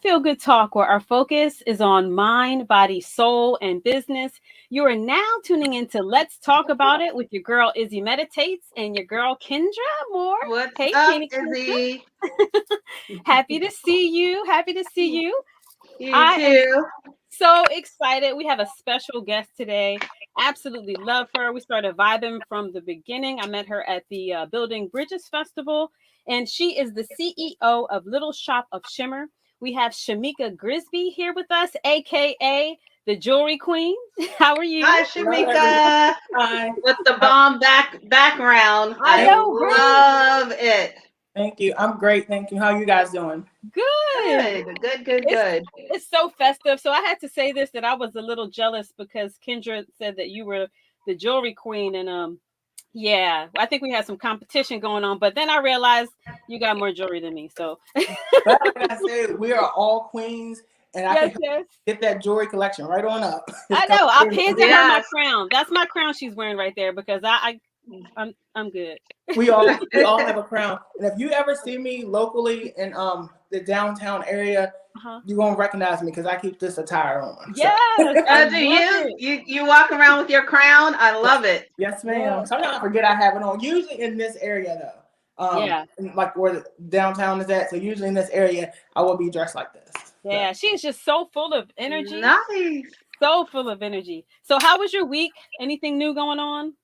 Feel Good Talk, where our focus is on mind, body, soul, and business. You are now tuning into Let's Talk About It with your girl Izzy Meditates and your girl Kendra Moore. What's Hey, up, Kenny Izzy? Happy to see you. Happy to see you. You I am too. so excited. We have a special guest today. Absolutely love her. We started vibing from the beginning. I met her at the Building Bridges Festival, and she is the CEO of Little Shop of Shimmer. We have Shamika Grisby here with us, aka the Jewelry Queen. How are Hi, you? Hello, everyone. Shamika. Hi. With the bomb background. I I Thank, know, right? love it. thank you. I'm great. Thank you. How you guys doing? Good. Good, good, good, It's good. it's so festive. So I had to say this that I was a little jealous because Kendra said that you were the jewelry queen, and yeah, I think we had some competition going on, but then I realized you got more jewelry than me. So But like I said, we are all queens, and I can yes, help yes. get that jewelry collection right on up. It's I coming know. I'll in. pin to her my Yes. crown. That's my crown she's wearing right there because I'm good. We all have a crown, and if you ever see me locally in the downtown area, Uh-huh. you won't recognize me because I keep this attire on. So Yes, I Do love you? it. You walk around with your crown? I love it. yes, ma'am. Yes. Sometimes I forget I have it on. Usually in this area though, Yeah. like where the downtown is at. So usually in this area, I will be dressed like this. So. Yeah. She's just so full of energy. Nice. So full of energy. So how was your week? Anything new going on?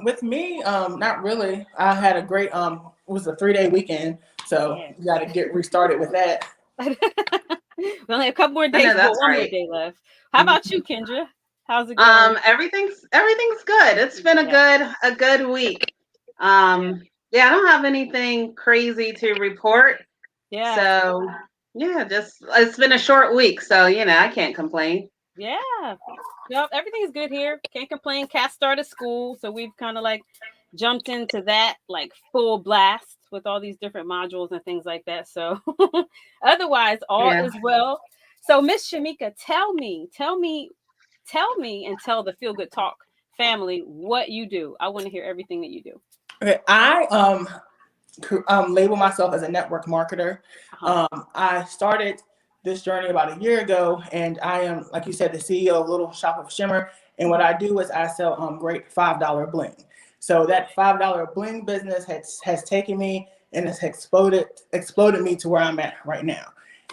With me, not really. I had a great it was a 3-day weekend, so Yeah. you got to get restarted with that. We only have a couple more I know days, well, that's one more right. day left. How about you, Kendra? How's it going? Everything's good. It's been Yeah. a good week. Yeah. Yeah, I don't have anything crazy to report. Yeah. So yeah, just it's been a short week, so I can't complain. Yeah. Yep. Everything's good here. Can't complain. Cat started school, so we've kind of like jumped into that like full blast with all these different modules and things like that. So otherwise, all Yeah. is well. So Miss Shamika, tell me, and tell the Feel Good Talk family what you do. I want to hear everything that you do. Okay, I label myself as a network marketer. Uh-huh. I started this journey about a year ago, and I am, like you said, the CEO of Little Shop of Shimmer. And what I do is I sell great $5 bling. So that $5 bling business has taken me and has exploded me to where I'm at right now.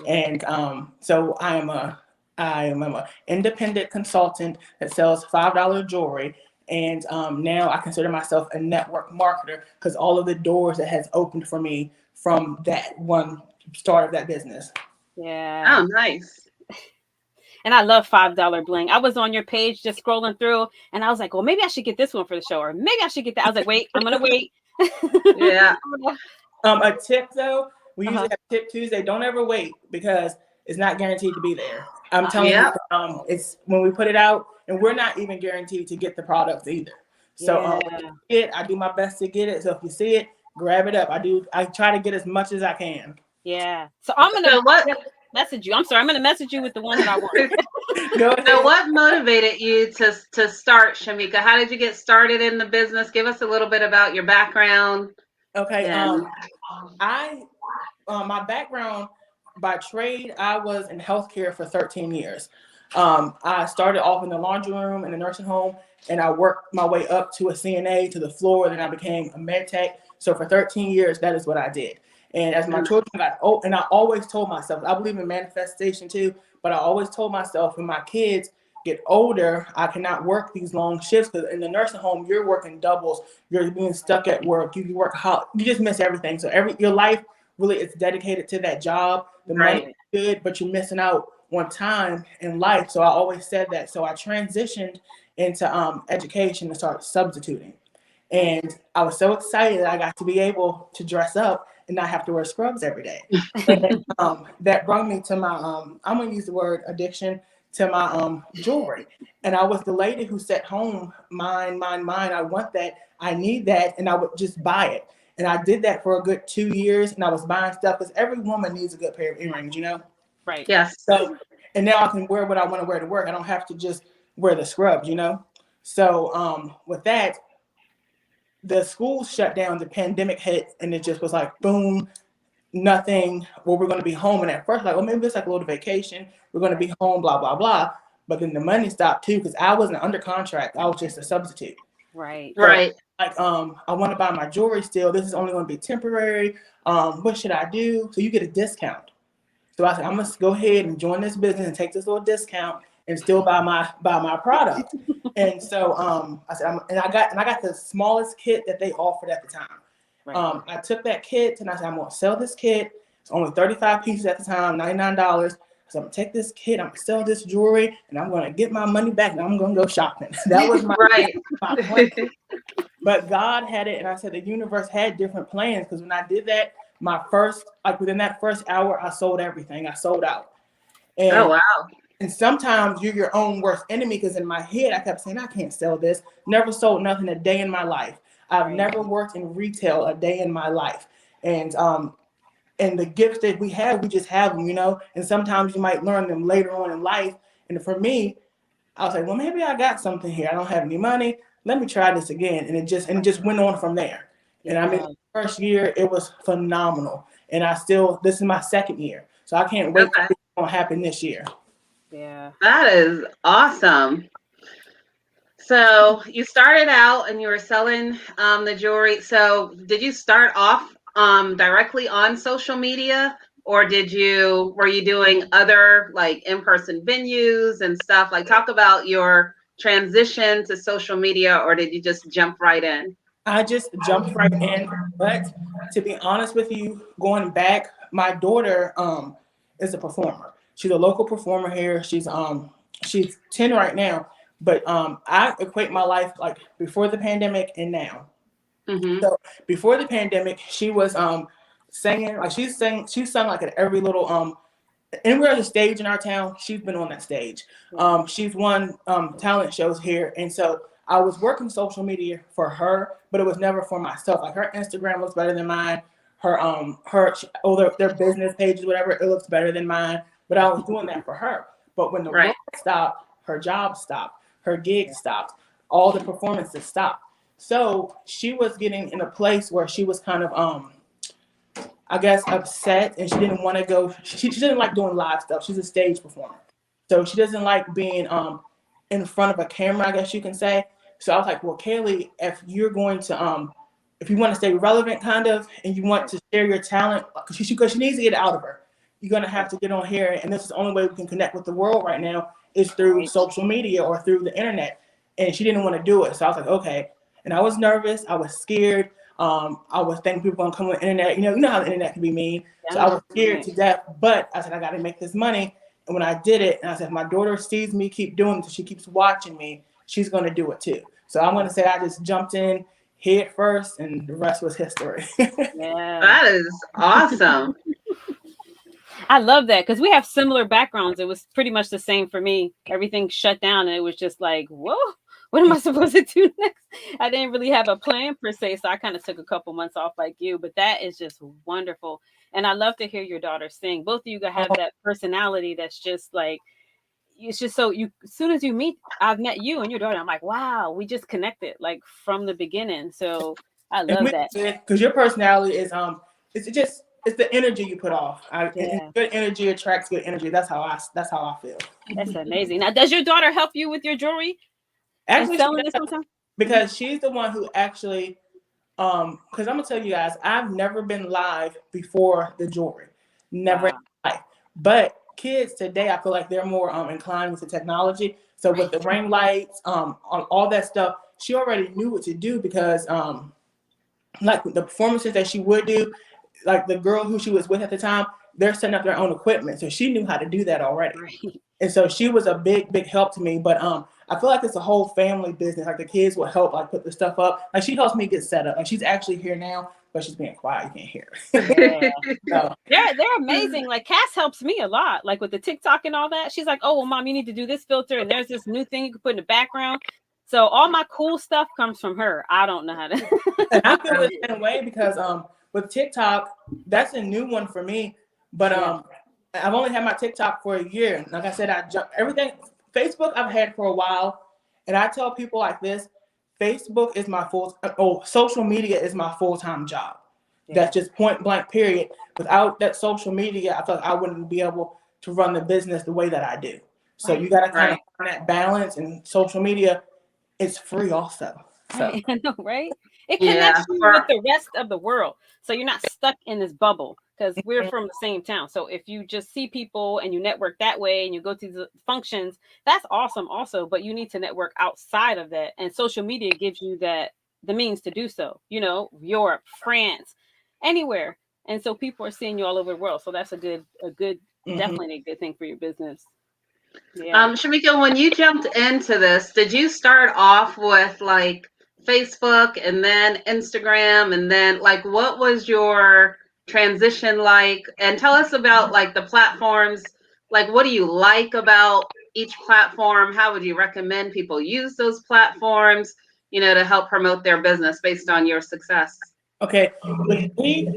Yeah. And so I am a independent consultant that sells $5 jewelry, and now I consider myself a network marketer because all of the doors that has opened for me from that one start of that business. Yeah. Oh, nice. And I love $5 bling. I was on your page just scrolling through and I was like, well, maybe I should get this one for the show, or maybe I should get that. I was like, wait, I'm gonna wait. Yeah. A tip though, we usually Uh-huh. have Tip Tuesday. Don't ever wait because it's not guaranteed to be there. I'm telling you, Yep. it's when we put it out, and we're not even guaranteed to get the products either. So Yeah. I do my best to get it. So if you see it, grab it up. I try to get as much as I can. Yeah. So I'm gonna So what message you. I'm sorry, I'm gonna message you with the one that I want. Go so ahead. what motivated you to start, Shamika? How did you get started in the business? Give us a little bit about your background Okay. and I my background by trade, I was in healthcare for 13 years. I started off in the laundry room in the nursing home, and I worked my way up to a CNA to the floor. Then I became a med tech. So for 13 years, that is what I did. And as my children got old, and I always told myself, I believe in manifestation too, but I always told myself when my kids get older, I cannot work these long shifts because in the nursing home, you're working doubles, you're being stuck at work, you just miss everything. So your life really is dedicated to that job. The money right. is good, but you're missing out on time in life. So I always said that. So I transitioned into education and started substituting. Nice. And I was so excited that I got to be able to dress up and not have to wear scrubs every day. And that brought me to my I'm gonna use the word addiction to my jewelry. And I was the lady who sat home, mine, mine, mine. I want that, I need that, and I would just buy it. And I did that for a good 2 years, and I was buying stuff because every woman needs a good pair of earrings, you know. Right. Yes. So, and now I can wear what I want to wear to work. I don't have to just wear the scrubs, you know. So, with that, the schools shut down, the pandemic hit, and it just was like boom, nothing where we're going to be home. And at first, like, oh, maybe it's like a little vacation. We're going to be home, blah, blah, blah. But then the money stopped too, because I wasn't under contract. I was just a substitute. Right. So, Right. like, I want to buy my jewelry still. This is only going to be temporary. What should I do? So you get a discount. So I said, I'm gonna go ahead and join this business and take this little discount and still buy my product. And so I said, I got the smallest kit that they offered at the time. Right. I took that kit and I said, I'm gonna sell this kit. It's only 35 pieces at the time, $99. So I'm gonna take this kit, I'm gonna sell this jewelry, and I'm gonna get my money back, and I'm gonna go shopping. That was my plan. But God had it, and I said the universe had different plans, because when I did that, within that first hour, I sold everything. I sold out. And, Oh, wow. and sometimes you're your own worst enemy, because in my head, I kept saying, I can't sell this. Never sold nothing a day in my life. I've never worked in retail a day in my life. And the gifts that we have, we just have them, and sometimes you might learn them later on in life. And for me, I was like, well, maybe I got something here. I don't have any money. Let me try this again. And it just went on from there. And I mean, the first year, it was phenomenal. And this is my second year. So I can't wait for what's going to happen this year. Yeah. That is awesome. So you started out and you were selling the jewelry. So did you start off directly on social media, or were you doing other like in-person venues and stuff? Like, talk about your transition to social media, or did you just jump right in? I just jumped right in. But to be honest with you, going back, my daughter is a performer. She's a local performer here. She's 10 right now. But I equate my life like before the pandemic and now. Mm-hmm. So before the pandemic, she was singing, like she sung like at every little anywhere there's a stage in our town, she's been on that stage. She's won talent shows here. And so I was working social media for her, but it was never for myself. Like, her Instagram looks better than mine. Their business pages, whatever, it looks better than mine. But I was doing that for her. But when the work stopped, her job stopped, her gig stopped, all the performances stopped. So she was getting in a place where she was kind of I guess upset, and she didn't want to go. She didn't like doing live stuff. She's a stage performer, so she doesn't like being in front of a camera, I guess you can say. So I was like, well, Kaylee, if you're going to if you want to stay relevant, kind of, and you want to share your talent, because she needs to get it out of her, you're gonna have to get on here, and this is the only way we can connect with the world right now is through social media or through the internet. And she didn't want to do it, so I was like, okay. And I was nervous. I was scared. I was thinking people were gonna come on the internet. You know how the internet can be mean. So I was scared to death. But I said, I got to make this money. And when I did it, and I said, if my daughter sees me keep doing it, she keeps watching me, she's gonna do it too. So I'm gonna say I just jumped in head first, and the rest was history. Yeah. That is awesome. I love that, because we have similar backgrounds. It was pretty much the same for me. Everything shut down, and it was just like, whoa, what am I supposed to do next? I didn't really have a plan per se, so I kind of took a couple months off like you. But that is just wonderful, and I love to hear your daughter sing. Both of you have that personality that's just like, it's just so you. As soon as you meet, I've met you and your daughter. I'm like, wow, we just connected like from the beginning. So I love that, because your personality is it's the energy you put off. Good energy attracts good energy. That's how I feel. That's amazing. Now, does your daughter help you with your jewelry? Actually, selling it sometimes? Because she's the one who actually, because I'm gonna tell you guys, I've never been live before the jewelry, never in my life. But kids today, I feel like they're more inclined with the technology. So with the ring lights, on all that stuff, she already knew what to do, because like the performances that she would do, like the girl who she was with at the time, they're setting up their own equipment. So she knew how to do that already. Right. And so she was a big, big help to me. But I feel like it's a whole family business. Like the kids will help, like put the stuff up. Like she helps me get set up. Like she's actually here now, but she's being quiet. You can't hear her. So. They're amazing. Like Cass helps me a lot, like with the TikTok and all that. She's like, oh, well, Mom, you need to do this filter. And there's this new thing you can put in the background. So all my cool stuff comes from her. I don't know how to. And I feel the same way, because with TikTok, that's a new one for me. But I've only had my TikTok for a year. Like I said, everything. Facebook I've had for a while, and I tell people like this: Facebook is my social media is my full-time job. That's just point blank period. Without that social media, I feel like I wouldn't be able to run the business the way that I do. So you got to kind of find that balance, and social media is free also. So. Right. I know, right? It connects you with the rest of the world. So you're not stuck in this bubble, because we're from the same town. So if you just see people and you network that way and you go to the functions, that's awesome also. But you need to network outside of that. And social media gives you the means to do so, Europe, France, anywhere. And so people are seeing you all over the world. So that's a good, definitely a good thing for your business. Yeah. Shamika, when you jumped into this, did you start off with like Facebook and then Instagram, and then like what was your transition like? And tell us about like the platforms. Like, what do you like about each platform? How would you recommend people use those platforms, to help promote their business based on your success? Okay, with me,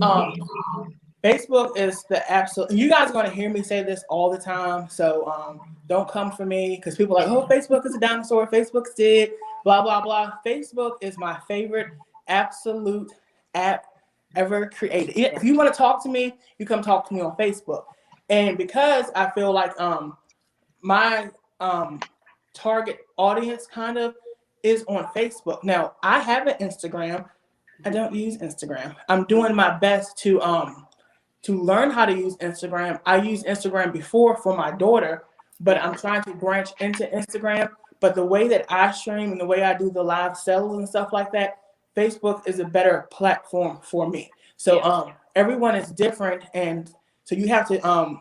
Facebook is the absolute. You guys are going to hear me say this all the time, so don't come for me, because people are like, oh, Facebook is a dinosaur. Facebook's dead. Blah blah blah. Facebook is my favorite absolute app ever created. If you want to talk to me, you come talk to me on Facebook. And because I feel like my target audience kind of is on Facebook. Now, I have an Instagram. I don't use Instagram. I'm doing my best to learn how to use Instagram. I used Instagram before for my daughter, but I'm trying to branch into Instagram. But the way that I stream and the way I do the live sales and stuff like that, Facebook is a better platform for me. So everyone is different, and so you have to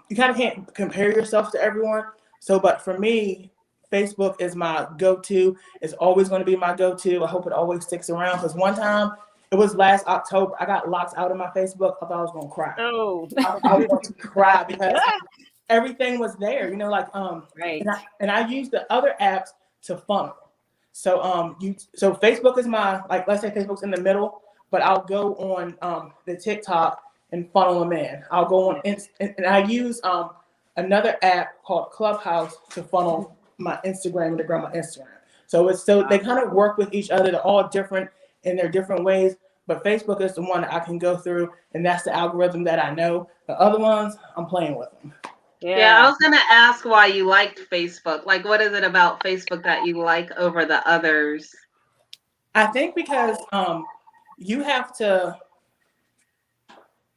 you kind of can't compare yourself to everyone. So, but for me, Facebook is my go-to. It's always going to be my go-to. I hope it always sticks around, because one time, it was last October, I got locked out of my Facebook. I thought I was going to cry. Oh. I was going to cry because everything was there, Right. And I use the other apps to funnel. So so Facebook is my, like, let's say Facebook's in the middle, but I'll go on the TikTok and funnel them in. I'll go on and I use another app called Clubhouse to funnel my Instagram and to grow my Instagram. So they kind of work with each other. They're all different in their different ways, but Facebook is the one that I can go through, and that's the algorithm that I know. The other ones, I'm playing with them. Yeah, I was going to ask why you liked Facebook. Like, what is it about Facebook that you like over the others? I think because you have to,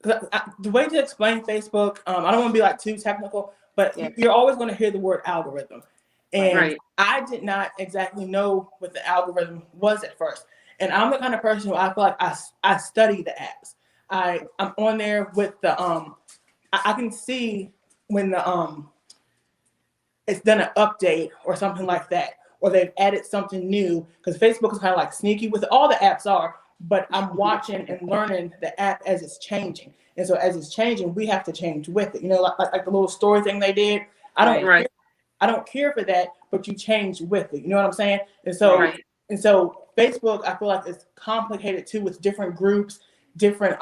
the way to explain Facebook, I don't want to be like too technical, but you're always going to hear the word algorithm. And I did not exactly know what the algorithm was at first. And I'm the kind of person who I feel like I study the apps. I'm on there with the I can see when the it's done an update or something like that, or they've added something new, because Facebook is kind of like sneaky with all the apps are, but I'm watching and learning the app as it's changing. And so as it's changing, we have to change with it. Like the little story thing they did. I don't care for that, but you change with it. You know what I'm saying? And so Facebook, I feel like it's complicated too, with different groups, different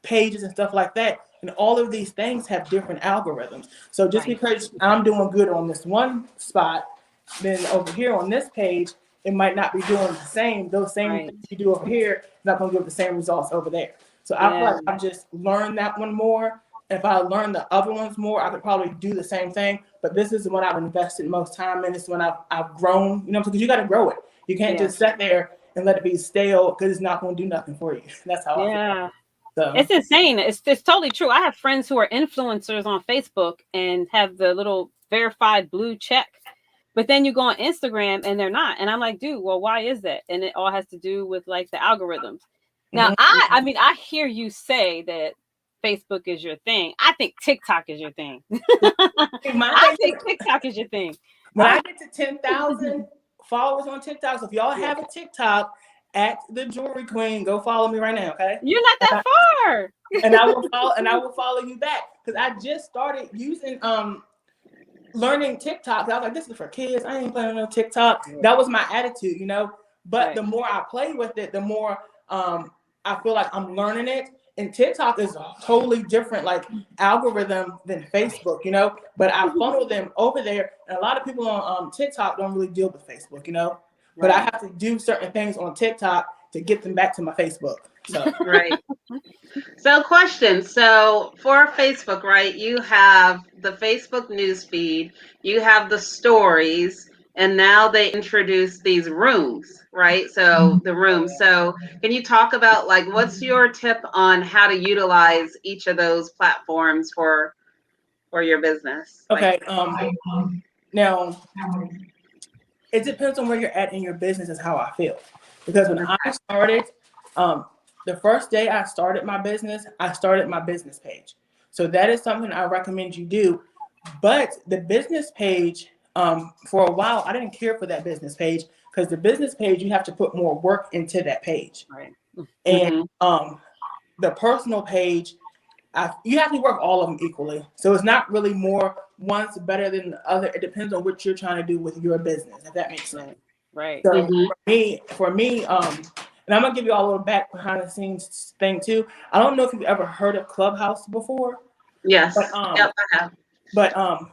pages and stuff like that. And all of these things have different algorithms. So just because I'm doing good on this one spot, then over here on this page, it might not be doing the same. Those same things you do over here, not going to give the same results over there. So I feel like I've just learned that one more. If I learned the other ones more, I could probably do the same thing. But this is the one I've invested most time in. It's when I've grown, because you got to grow it. You can't just sit there and let it be stale, because it's not going to do nothing for you. That's how I feel. So. It's insane. It's totally true. I have friends who are influencers on Facebook and have the little verified blue check, but then you go on Instagram and they're not. And I'm like, dude, well, why is that? And it all has to do with like the algorithms. Now, I mean, I hear you say that Facebook is your thing. I think TikTok is your thing. I think TikTok is your thing. When I get to 10,000 followers on TikTok, so if y'all have a TikTok, at the Jewelry Queen, go follow me right now, okay? You're not that far. And I will follow you back, because I just started using learning TikTok. I was like, this is for kids. I ain't playing no TikTok. That was my attitude, But the more I play with it, the more I feel like I'm learning it. And TikTok is a totally different like algorithm than Facebook, But I funnel them over there, and a lot of people on TikTok don't really deal with Facebook, But I have to do certain things on TikTok to get them back to my Facebook. So Right. So question. So for Facebook, right, you have the Facebook news feed, you have the stories, and now they introduce these rooms, right? So the rooms. So can you talk about like what's your tip on how to utilize each of those platforms for your business? okay, now it depends on where you're at in your business is how I feel. Because when I started, the first day I started my business page. So that is something I recommend you do. But the business page, for a while, I didn't care for that business page because the business page, you have to put more work into that page. Right. And the personal page, you have to work all of them equally. So it's not really more one's better than the other. It depends on what you're trying to do with your business, if that makes sense. Right. So for me, and I'm gonna give you all a little back behind the scenes thing too. I don't know if you've ever heard of Clubhouse before. Yes. But, yep, I have. But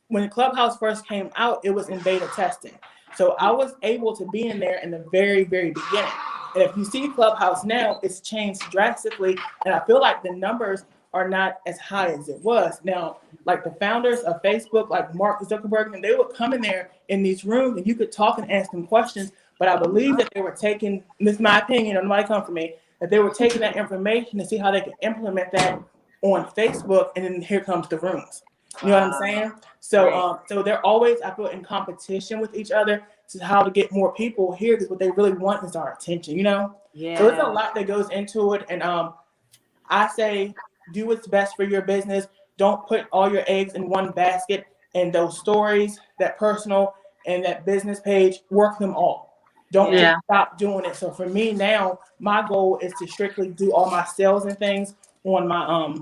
when Clubhouse first came out, it was in beta testing. So I was able to be in there in the very, very beginning. And if you see Clubhouse now, it's changed drastically. And I feel like the numbers are not as high as it was. Now, like the founders of Facebook, like Mark Zuckerberg, and they would come in there in these rooms and you could talk and ask them questions. But I believe that they were taking, this is my opinion, nobody come for me, that they were taking that information to see how they could implement that on Facebook. And then here comes the rooms. You know what I'm saying? So, so they're always, I feel, in competition with each other to how to get more people here because what they really want is our attention, you know? Yeah. So it's a lot that goes into it. And I say do what's best for your business. Don't put all your eggs in one basket. And those stories, that personal and that business page, work them all. Don't just stop doing it. So for me now, my goal is to strictly do all my sales and things on my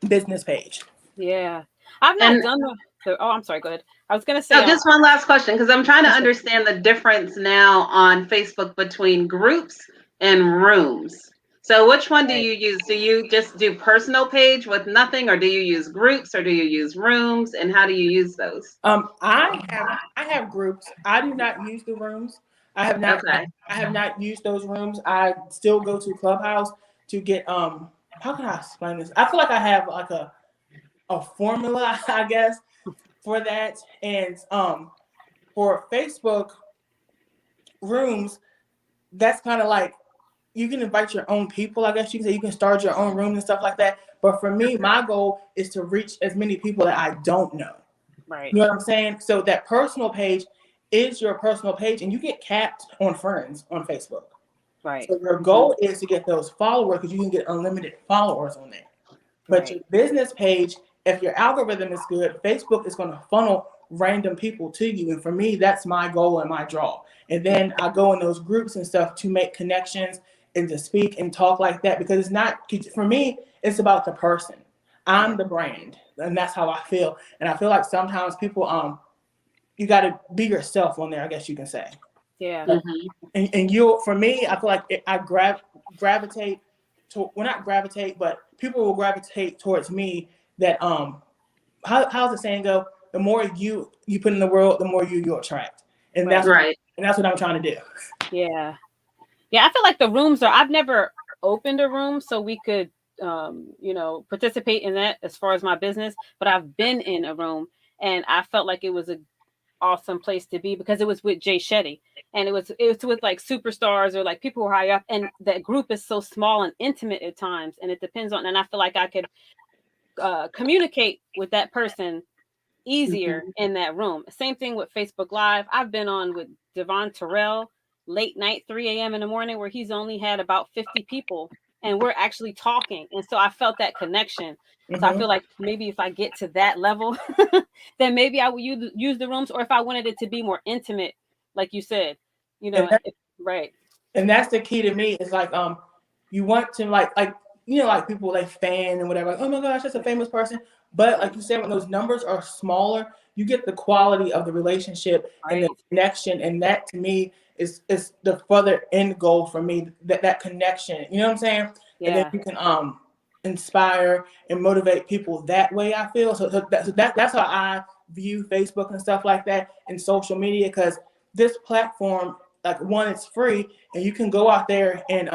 business page. Yeah. I've not done oh, I'm sorry. Go ahead. I was going to say. Just one last question, because I'm trying to understand the difference now on Facebook between groups and rooms. So which one do you use? Do you just do personal page with nothing, or do you use groups, or do you use rooms, and how do you use those? I have groups. I do not use the rooms. I have not. Okay. I have not used those rooms. I still go to Clubhouse to get how can I explain this? I feel like I have like a formula, I guess, for that. And for Facebook rooms, that's kind of like you can invite your own people, I guess you can say. You can start your own room and stuff like that. But for me, my goal is to reach as many people that I don't know. Right. You know what I'm saying? So that personal page is your personal page, and you get capped on friends on Facebook. Right. So your goal is to get those followers because you can get unlimited followers on there. But your business page, if your algorithm is good, Facebook is going to funnel random people to you. And for me, that's my goal and my draw. And then I go in those groups and stuff to make connections and to speak and talk like that, because it's not, for me, it's about the person. I'm the brand, and that's how I feel. And I feel like sometimes people, you got to be yourself on there, I guess you can say. Yeah. And you, for me, I feel like I gravitate to, well, not gravitate, but people will gravitate towards me. That how's the saying go? The more you put in the world, the more you attract, and that's right. And that's what I'm trying to do. Yeah, I feel like the rooms are. I've never opened a room so we could, participate in that as far as my business. But I've been in a room, and I felt like it was a awesome place to be because it was with Jay Shetty, and it was with like superstars or like people who are high up, and that group is so small and intimate at times, and it depends on. And I feel like I could communicate with that person easier in that room. Same thing with Facebook Live. I've been on with Devon Terrell late night, 3 a.m. in the morning, where he's only had about 50 people, and we're actually talking. And so I felt that connection. So I feel like maybe if I get to that level, then maybe I would use the rooms, or if I wanted it to be more intimate, like you said, right. And that's the key to me. Is like, you want to like people like fan and whatever. Like, oh my gosh, that's a famous person. But like you said, when those numbers are smaller, you get the quality of the relationship and the connection. And that to me is the further end goal for me, that connection. You know what I'm saying? Yeah. And then you can inspire and motivate people that way, I feel. So that's how I view Facebook and stuff like that and social media, because this platform like one, it's free, and you can go out there and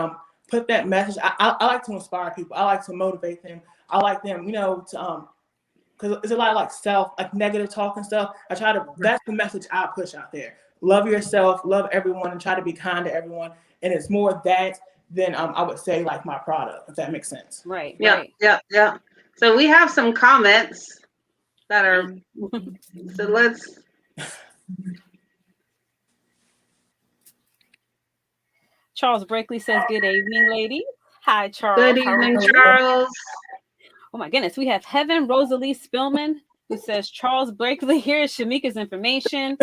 put that message. I like to inspire people. I like to motivate them. I like them, you know, to because it's a lot of like like negative talk and stuff. That's the message I push out there. Love yourself, love everyone, and try to be kind to everyone. And it's more that than I would say like my product, if that makes sense. Right. Yeah, Right. yeah. So we have some comments that are, so let's. Charles Brakely says, "Good evening, ladies." Hi, Charles. Good How are evening, you? Charles. Oh my goodness. We have Heaven Rosalie Spillman, who says, "Charles Brakely, here is Shamika's information.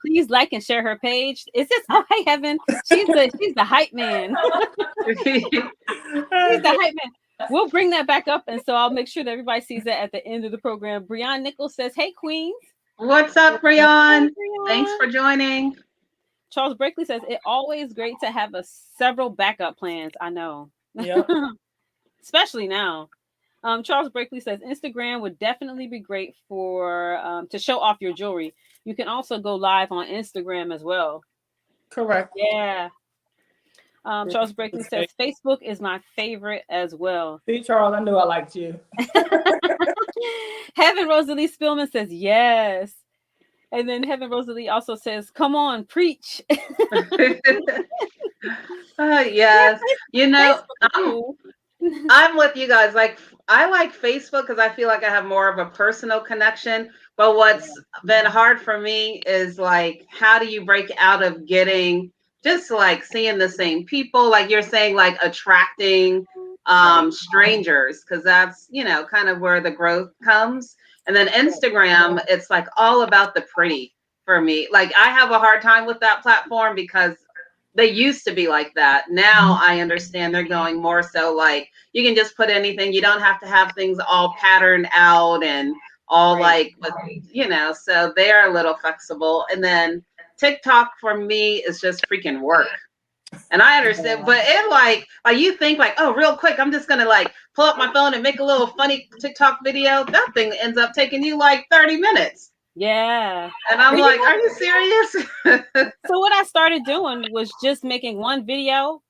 Please like and share her page." Is this, oh, hey, Heaven. She's the hype man. She's the hype man. We'll bring that back up. And so I'll make sure that everybody sees that at the end of the program. Breon Nichols says, "Hey, Queens." What's up, Breon? Hey, Breon. Thanks for joining. Charles Brakely says, "It's always great to have several backup plans." I know. Yep. Especially now. Charles Brakely says, "Instagram would definitely be great for to show off your jewelry. You can also go live on Instagram as well." Correct. Yeah. Charles Brakely says, "Facebook is my favorite as well." See, Charles, I knew I liked you. Heaven Rosalie Spillman says, "Yes." And then Heaven Rosalie also says, "Come on, preach." Yes. You know, I'm with you guys. Like, I like Facebook because I feel like I have more of a personal connection. But what's been hard for me is like, how do you break out of getting just like seeing the same people? Like you're saying, like attracting strangers, because that's, you know, kind of where the growth comes. And then Instagram, it's like all about the pretty for me. Like I have a hard time with that platform because they used to be like that. Now I understand they're going more so like you can just put anything. You don't have to have things all patterned out and all Right. like, you know, so they are a little flexible. And then TikTok for me is just freaking work. And I understand, but it like you think like, oh, real quick, I'm just gonna like pull up my phone and make a little funny TikTok video. That thing ends up taking you like 30 minutes. Yeah. And I'm like, are you serious? So what I started doing was just making one video,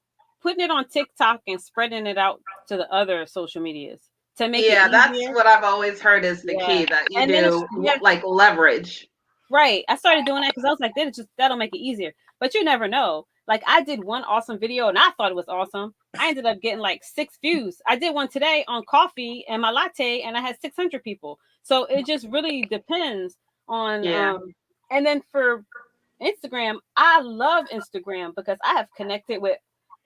putting it on TikTok and spreading it out to the other social medias to make it easier. That's what I've always heard is the key, that you do like leverage. Right. I started doing that because I was like, that'll make it easier. But you never know. Like I did one awesome video and I thought it was awesome. I ended up getting like 6 views. I did one today on coffee and my latte and I had 600 people. So it just really depends on and then for Instagram, I love Instagram because I have connected with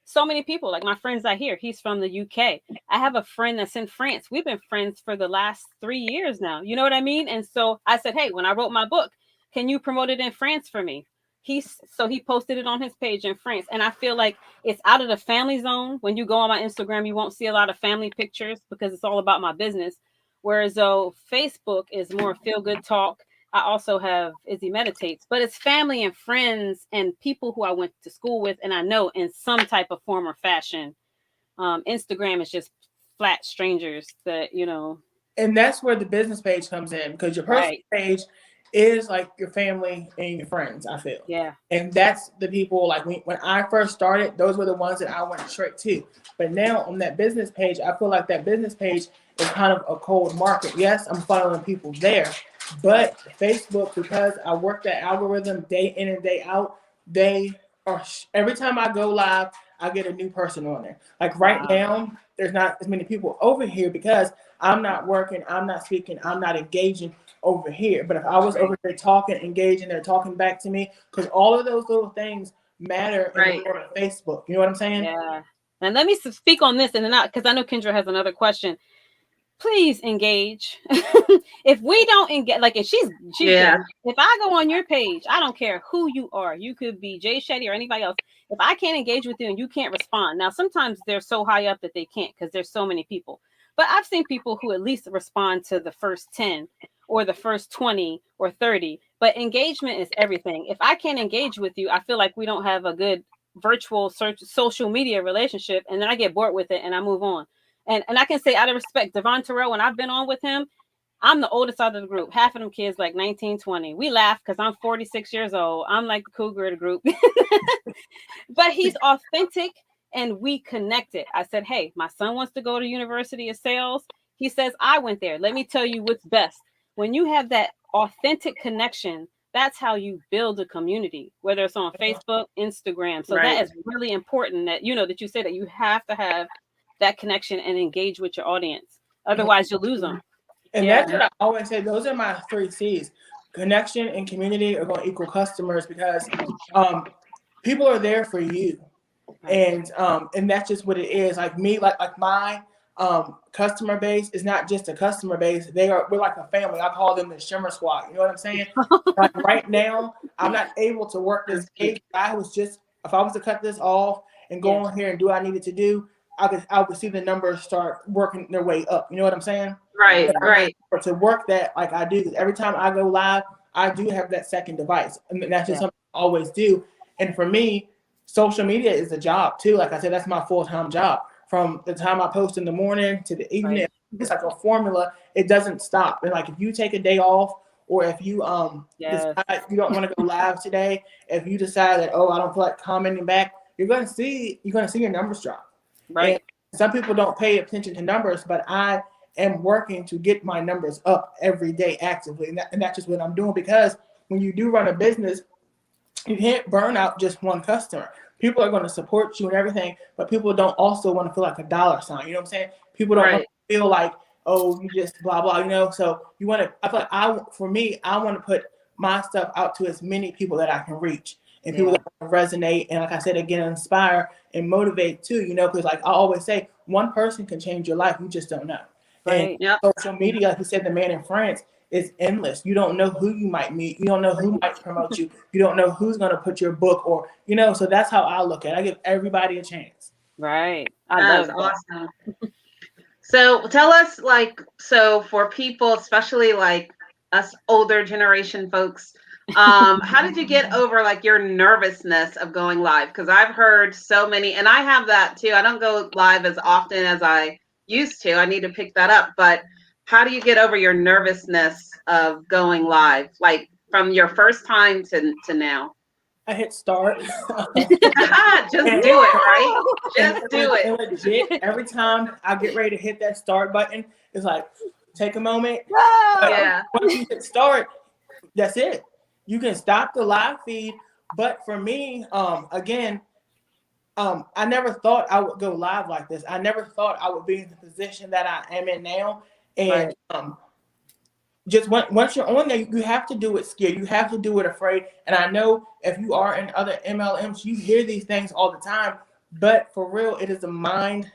so many people. Like my friends out here, he's from the UK. I have a friend that's in France. We've been friends for the last 3 years now. You know what I mean? And so I said, hey, when I wrote my book, can you promote it in France for me? He posted it on his page in France. And I feel like it's out of the family zone. When you go on my Instagram, you won't see a lot of family pictures because it's all about my business. Whereas though Facebook is more feel good talk. I also have Izzy Meditates, but it's family and friends and people who I went to school with and I know in some type of form or fashion. Instagram is just flat strangers that, you know. And that's where the business page comes in because your personal page is like your family and your friends, I feel. Yeah. And that's the people, like when I first started, those were the ones that I went straight to. But now on that business page, I feel like that business page is kind of a cold market. Yes, I'm following people there. But Facebook, because I work that algorithm day in and day out, they are every time I go live, I get a new person on there. Like right now, there's not as many people over here because I'm not working, I'm not speaking, I'm not engaging over here. But if I was over there talking, engaging, they're talking back to me because all of those little things matter in the world of Facebook. You know what I'm saying? Yeah. And let me speak on this and then because I know Kendra has another question. Please engage. If we don't engage, like if she's if I go on your page, I don't care who you are. You could be Jay Shetty or anybody else. If I can't engage with you and you can't respond, now sometimes they're so high up that they can't because there's so many people. But I've seen people who at least respond to the first 10 or the first 20 or 30. But engagement is everything. If I can't engage with you, I feel like we don't have a good virtual social media relationship, and then I get bored with it and I move on. And I can say out of respect, Devon Terrell, when I've been on with him, I'm the oldest out of the group. Half of them kids like 19, 20. We laugh because I'm 46 years old. I'm like the cougar of the group. But he's authentic and we connected. I said, hey, my son wants to go to University of Sales. He says, I went there. Let me tell you what's best. When you have that authentic connection, that's how you build a community, whether it's on Facebook, Instagram. So that is really important that, that you say that you have to have that connection and engage with your audience. Otherwise, you'll lose them. And that's what I always say. Those are my 3 C's. Connection and community are going to equal customers because people are there for you. And that's just what it is. Like me, like my customer base is not just a customer base. We're like a family. I call them the Shimmer Squad. You know what I'm saying? Like right now, I'm not able to work this page. If I was to cut this off and go on here and do what I needed to do, I would see the numbers start working their way up. You know what I'm saying? Right. But to work that like I do, because every time I go live, I do have that second device. And that's just something I always do. And for me, social media is a job too. Like I said, that's my full-time job. From the time I post in the morning to the evening, it's like a formula. It doesn't stop. And like if you take a day off, or if you decide you don't want to go live today, if you decide that, I don't feel like commenting back, you're gonna see your numbers drop. Right. And some people don't pay attention to numbers, but I am working to get my numbers up every day actively. And that's just what I'm doing, because when you do run a business, you can't burn out just one customer. People are going to support you and everything, but people don't also want to feel like a dollar sign. You know what I'm saying? People don't want to feel like, you just blah, blah, So you want to, I feel like I want to put my stuff out to as many people that I can reach, and people that resonate. And like I said, again, inspire and motivate too, because like I always say, one person can change your life. You just don't know. Right. And social media, like you said, the man in France, is endless. You don't know who you might meet. You don't know who might promote you. You don't know who's going to put your book or, so that's how I look at it. I give everybody a chance. Right. That's awesome. So tell us, for people, especially like us older generation folks, how did you get over your nervousness of going live? Because I've heard so many, and I have that too. I don't go live as often as I used to. I need to pick that up. But how do you get over your nervousness of going live, from your first time to now? I hit start. Just do it, right? Just do it. And legit, every time I get ready to hit that start button, it's like, take a moment. Once you hit start, that's it. You can stop the live feed. But for me, again, I never thought I would go live like this. I never thought I would be in the position that I am in now. And just once you're on there, you have to do it scared. You have to do it afraid. And I know if you are in other MLMs, you hear these things all the time. But for real, it is a mind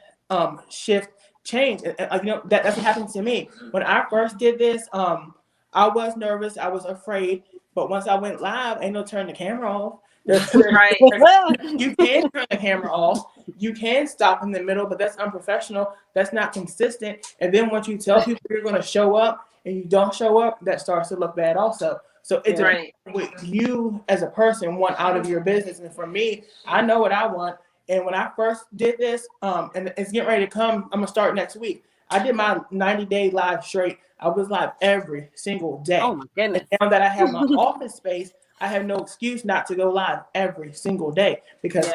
shift change. That's what happened to me. When I first did this, I was nervous. I was afraid. But once I went live, ain't no turn the camera off. Right. You can turn the camera off. You can stop in the middle, but that's unprofessional. That's not consistent. And then once you tell people you're going to show up and you don't show up, that starts to look bad also. So it's what you as a person want out of your business. And for me, I know what I want. And when I first did this, and it's getting ready to come, I'm going to start next week. I did my 90-day live straight. I was live every single day. Oh my goodness. And now that I have my office space, I have no excuse not to go live every single day, because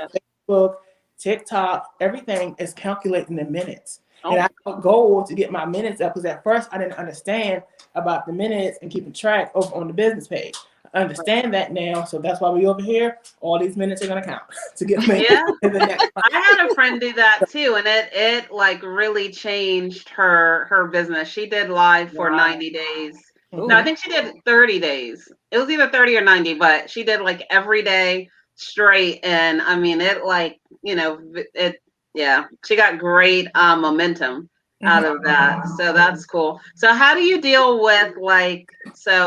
Facebook, TikTok, everything is calculating the minutes. And I have a goal to get my minutes up, because at first I didn't understand about the minutes and keeping track over on the business page. I understand that now, so that's why we over here. All these minutes are gonna count to get me to the next. I had a friend do that too, and it really changed her business. She did live for 90 days. Ooh. No, I think she did 30 days. It was either 30 or 90, but she did every day straight. And I mean, she got great momentum out of that. So that's cool. So how do you deal with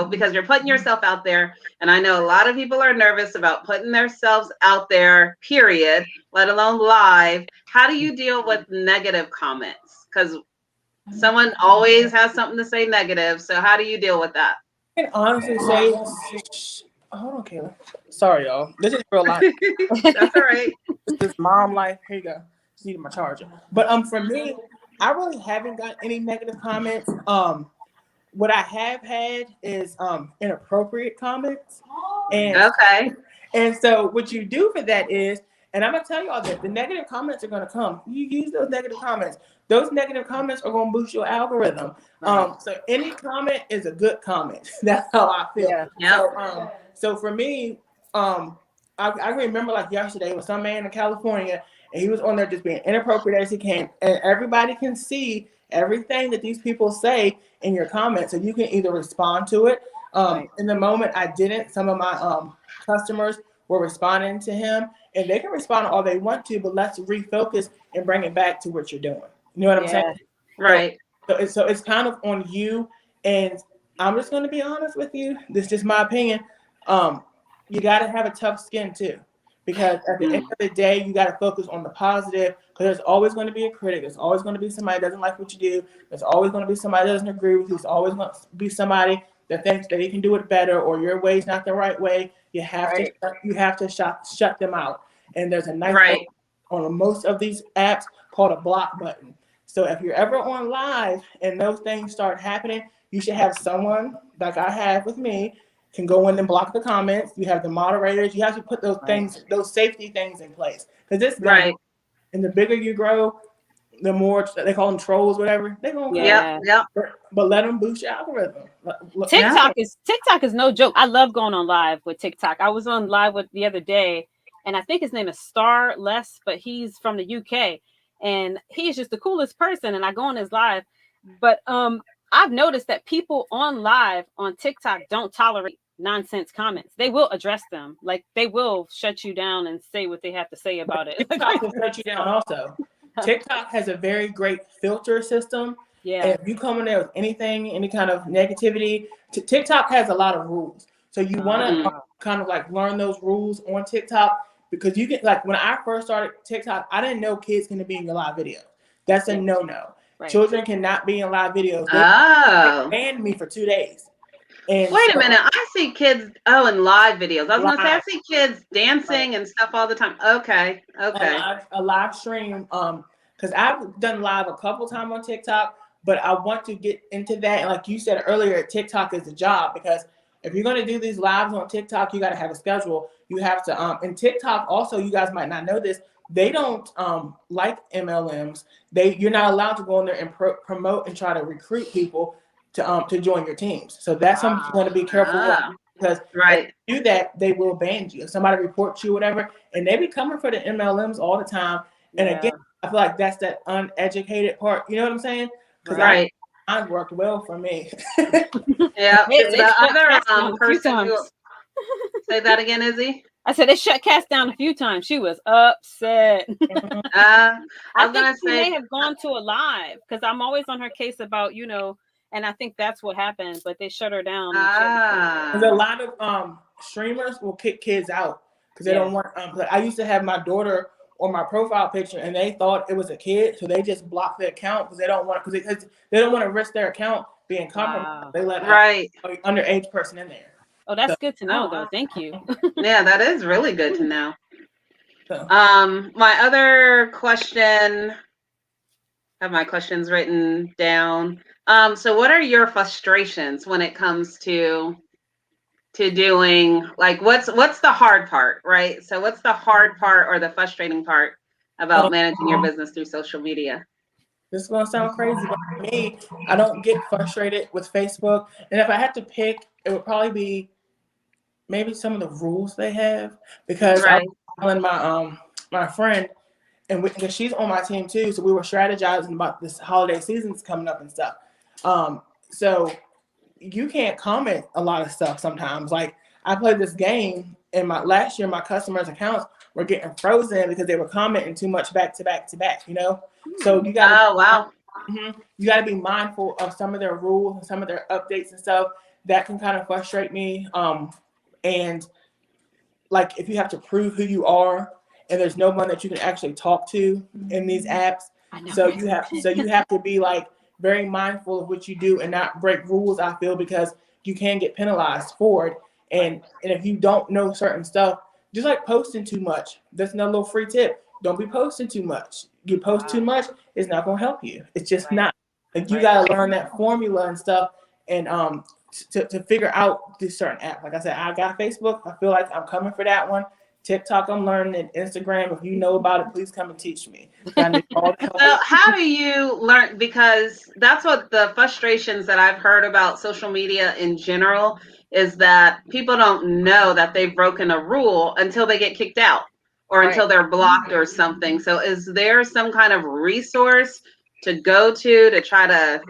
because you're putting yourself out there, and I know a lot of people are nervous about putting themselves out there, period, let alone live. How do you deal with negative comments? Because someone always has something to say negative. So how do you deal with that? I can honestly say, hold on, Kayla. Sorry, y'all. This is real life. That's all right. This is mom life. Here you go. Just needed my charger. But for me, I really haven't got any negative comments. what I have had is inappropriate comments, and Okay. and so what you do for that is, and I'm gonna tell y'all that the negative comments are gonna come. You use those negative comments. Those negative comments are gonna boost your algorithm. So any comment is a good comment. That's how I feel. Yeah. Yep. So for me, I remember like yesterday was some man in California, and he was on there just being inappropriate as he can, and everybody can see everything that these people say in your comments, and you can either respond to it. In the moment, I didn't. Some of my customers were responding to him, and they can respond all they want to, but let's refocus and bring it back to what you're doing. You know what I'm saying? Right. So it's kind of on you, and I'm just going to be honest with you. This is just my opinion. You got to have a tough skin too, because at the end of the day, you got to focus on the positive, because there's always going to be a critic. There's always going to be somebody that doesn't like what you do. There's always going to be somebody that doesn't agree with you. There's always going to be somebody that thinks that he can do it better, or your way is not the right way. You have to shut them out. And there's a nice button on most of these apps called a block button. So if you're ever on live and those things start happening, you should have someone like I have with me can go in and block the comments. You have the moderators. You have to put those things, those safety things in place, because this and the bigger you grow, the more they call them trolls, whatever. They're gonna but let them boost your algorithm. TikTok is no joke. I love going on live with TikTok. I was on live with the other day, and I think his name is Star Less, but he's from the UK, and he's just the coolest person. And I go on his live, but I've noticed that people on live on TikTok don't tolerate nonsense comments. They will address them. Like, they will shut you down and say what they have to say about it. TikTok will shut you down also. TikTok has a very great filter system. Yeah. And if you come in there with anything, any kind of negativity, TikTok has a lot of rules. So you want to kind of like learn those rules on TikTok, because you get, like, when I first started TikTok, I didn't know kids can be in your live video. That's a no-no. Right. Children cannot be in live videos. They banned me for 2 days. And wait a minute, I see kids in live videos. I was gonna say I see kids dancing and stuff all the time. Okay. A live stream, because I've done live a couple times on TikTok, but I want to get into that. And like you said earlier, TikTok is a job, because if you're gonna do these lives on TikTok, you got to have a schedule. You have to and TikTok also, you guys might not know this, they don't like MLMs. You're not allowed to go in there and promote and try to recruit people to join your teams. So that's something you want to be careful with, because if you do that, they will ban you. If somebody reports you, whatever, and they be coming for the MLMs all the time. And again, I feel like that's that uneducated part. You know what I'm saying? Because I've worked well for me. Yeah. The other person. Say that again, Izzy. I said they shut Cass down a few times. She was upset. I was think she may have gone to a live, because I'm always on her case about, and I think that's what happened, but they shut her down. Because a lot of streamers will kick kids out because they don't want. I used to have my daughter on my profile picture, and they thought it was a kid, so they just blocked the account because they don't want they don't want to risk their account being compromised. They let an underage person in there. Oh, that's good to know, though. Thank you. Yeah, that is really good to know. My other question. I have my questions written down. So what are your frustrations when it comes to doing, like, what's the hard part, right? So what's the hard part or the frustrating part about managing your business through social media? This is gonna sound crazy, but for me, I don't get frustrated with Facebook. And if I had to pick, it would probably be maybe some of the rules they have, because I was telling my friend, and because she's on my team too, so we were strategizing about this holiday season's coming up and stuff. So you can't comment a lot of stuff sometimes. Like, I played this game, and last year my customers' accounts were getting frozen because they were commenting too much back to back. So you got you got to be mindful of some of their rules and some of their updates and stuff. That can kind of frustrate me. And like, if you have to prove who you are, and there's no one that you can actually talk to in these apps, so you have to be like very mindful of what you do and not break rules, I feel, because you can get penalized for it. And if you don't know certain stuff, just like posting too much, that's another little free tip. Don't be posting too much. You post too much, it's not going to help you. It's just not. Like, you got to learn that formula and stuff and to figure out this certain app. Like I said, I got Facebook. I feel like I'm coming for that one. TikTok, I'm learning, and Instagram. If you know about it, please come and teach me. I need all the help. So how do you learn? Because that's what the frustrations that I've heard about social media in general is that people don't know that they've broken a rule until they get kicked out or until they're blocked or something. So is there some kind of resource to go to try to,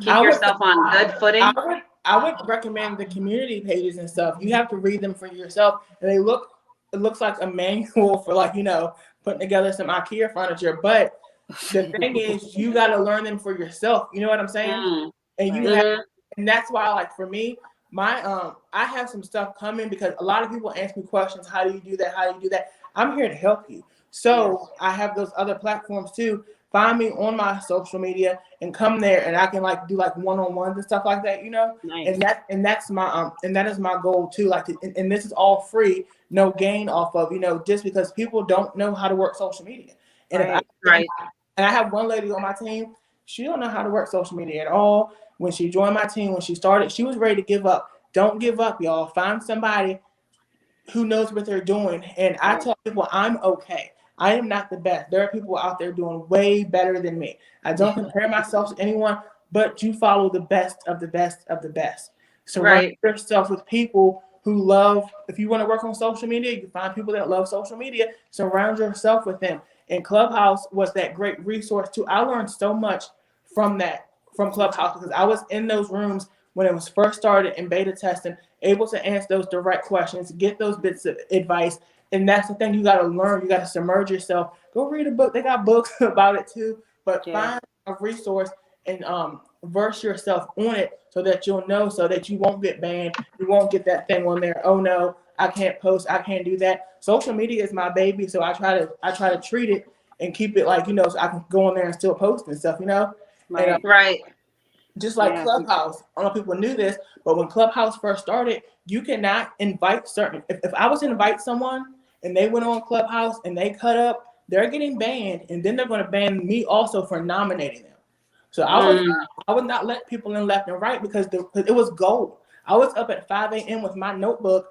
keep yourself on good footing? I would recommend the community pages and stuff. You have to read them for yourself, and it looks like a manual for putting together some IKEA furniture. But the thing is, you got to learn them for yourself. You know what I'm saying? And that's why, for me, I have some stuff coming because a lot of people ask me questions. How do you do that? How do you do that? I'm here to help you. So I have those other platforms too. Find me on my social media and come there, and I can do one-on-ones and stuff like that, Nice. And that's my and that is my goal too. And this is all free, no gain off of, just because people don't know how to work social media. And and I have one lady on my team, she don't know how to work social media at all. When she joined my team, when she started, she was ready to give up. Don't give up, y'all. Find somebody who knows what they're doing. And I tell people I'm okay. I am not the best. There are people out there doing way better than me. I don't compare myself to anyone, but you follow the best of the best of the best. Surround yourself with people who love, if you want to work on social media, you find people that love social media, surround yourself with them. And Clubhouse was that great resource too. I learned so much from Clubhouse because I was in those rooms when it was first started in beta testing, able to answer those direct questions, get those bits of advice. And that's the thing you got to learn. You got to submerge yourself. Go read a book. They got books about it too. But find a resource and verse yourself on it so that you'll know, so that you won't get banned. You won't get that thing on there. Oh no, I can't post. I can't do that. Social media is my baby, so I try to treat it and keep it so I can go on there and still post and stuff. Right. Just like Clubhouse. I don't know if people knew this, but when Clubhouse first started, you cannot invite certain. If I was to invite someone and they went on Clubhouse and they cut up, they're getting banned, and then they're going to ban me also for nominating them. So I would not let people in left and right because it was gold. I was up at 5 a.m. with my notebook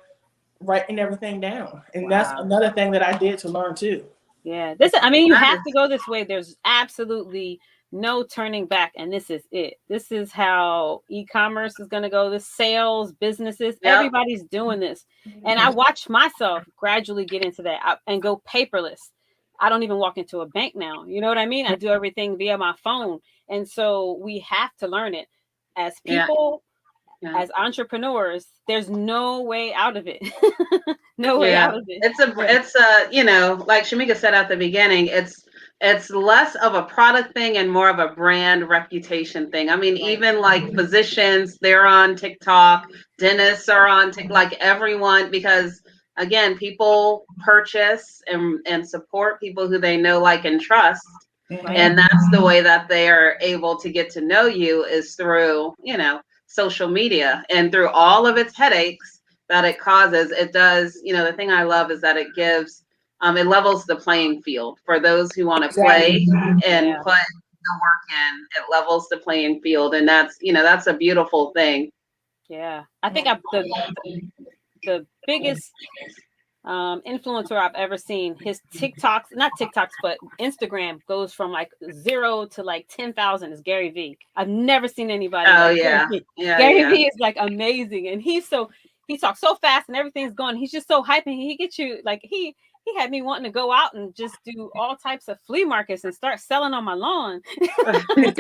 writing everything down, and that's another thing that I did to learn too. Yeah, you have to go this way. There's absolutely no turning back, and this is it. This is how e-commerce is going to go. This sales, businesses, everybody's doing this. And I watch myself gradually get into that and go paperless. I don't even walk into a bank now. You know what I mean? I do everything via my phone. And so we have to learn it as people, as entrepreneurs. There's no way out of it. No way out of it. It's like Shamika said at the beginning, it's less of a product thing and more of a brand reputation thing. I mean, even like physicians, they're on TikTok, dentists are on TikTok, everyone, because again, people purchase and support people who they know, like, and trust. And that's the way that they are able to get to know you is through, social media, and through all of its headaches that it causes. It does, the thing I love is that it gives, it levels the playing field for those who want to play and put the work in. It levels the playing field, and that's, that's a beautiful thing. Yeah, I think the biggest influencer I've ever seen, his not TikToks, but Instagram goes from 0 to 10,000 is Gary Vee. I've never seen anybody. Gary Vee is amazing, and he talks so fast and everything's going. He's just so hyping. He gets you he had me wanting to go out and just do all types of flea markets and start selling on my lawn. I don't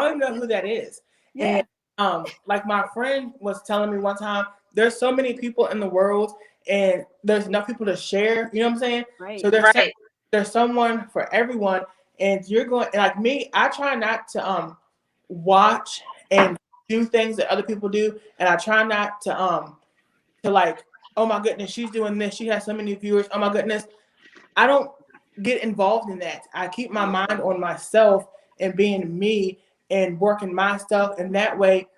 even know who that is. Yeah. And my friend was telling me one time, there's so many people in the world and there's enough people to share, you know what I'm saying? Right. So there's someone for everyone, and you're going, like me, I try not to watch and do things that other people do, and I try not to oh my goodness, she's doing this, she has so many viewers, oh my goodness. I don't get involved in that. I keep my mind on myself and being me and working my stuff, and that way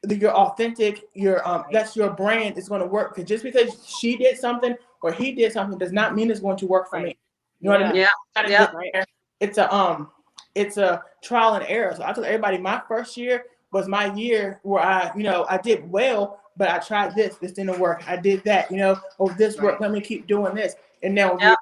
you're authentic, that's your brand is going to work. Because just because she did something or he did something does not mean it's going to work for me. You know what I mean? Yeah. It's a trial and error. So I tell everybody, my first year was my year where I did well, but I tried this didn't work. I did that, this worked. Let me keep doing this. And now Yep.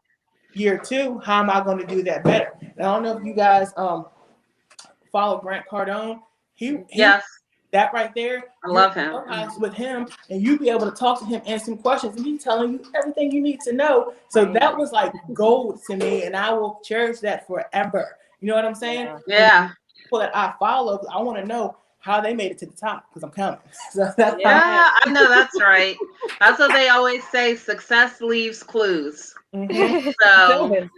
year 2, how am I going to do that better? And I don't know if you guys follow Grant Cardone. He Yes. That right there, I love him. With him, and you be able to talk to him, answer some questions, and he's telling you everything you need to know. So that was like gold to me, and I will cherish that forever. You know what I'm saying? Yeah. People that I follow, I want to know how they made it to the top because I'm coming. So that's I know that's right. That's what they always say. Success leaves clues. Mm-hmm. So